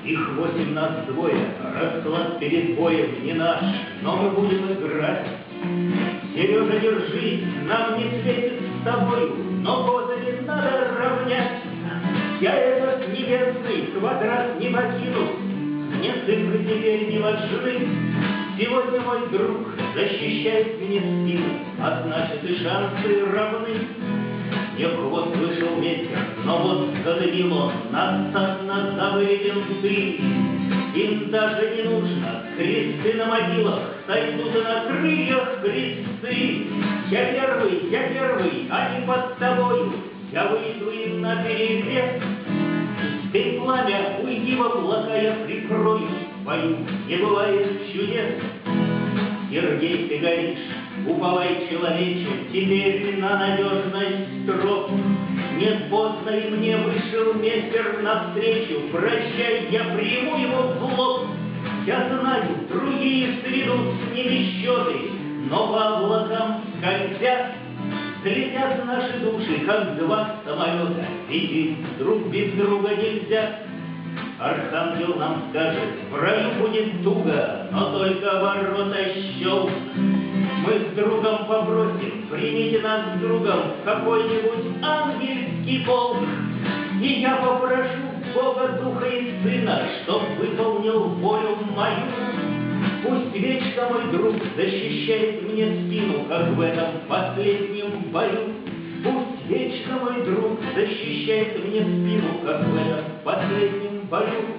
Их 8 нас двое, расклад перед боем не наш, но мы будем играть. Сережа, держись, нам не светит с тобою, но козыри надо равнять. Я этот небесный квадрат не покину, мне цифры теперь не важны. Сегодня мой друг защищает мне спину, а значит и шансы равны. Не в хвост вышел ветер, но вот задымил он, надсадно завыли винты. Им даже не нужно, кресты на могилах сойдут и на крыльях кресты. Я первый, а не под тобою, я выйду им на перерез. Ты, пламя, уйди в облака, я прикрою, в бою не бывает чудес. Сергей, ты горишь, уповай, человече, теперь на надежность троп. Нет, поздно и мне вышел мессер навстречу, прощай, я приму его в лоб. Я знаю, другие сведут с ними счеты, но по облакам скользят. Слетят наши души, как два самолета, ведь им друг без друга нельзя. Архангел нам скажет, в раю будет туго, но только ворота щелк. Мы с другом попросим, примите нас с другом в какой-нибудь ангельский полк. И я попрошу Бога, Духа и Сына, чтоб выполнил волю мою. Пусть вечно мой друг защищает мне спину, как в этом последнем бою. Пусть вечно мой друг защищает мне спину, как в этом последнем бою.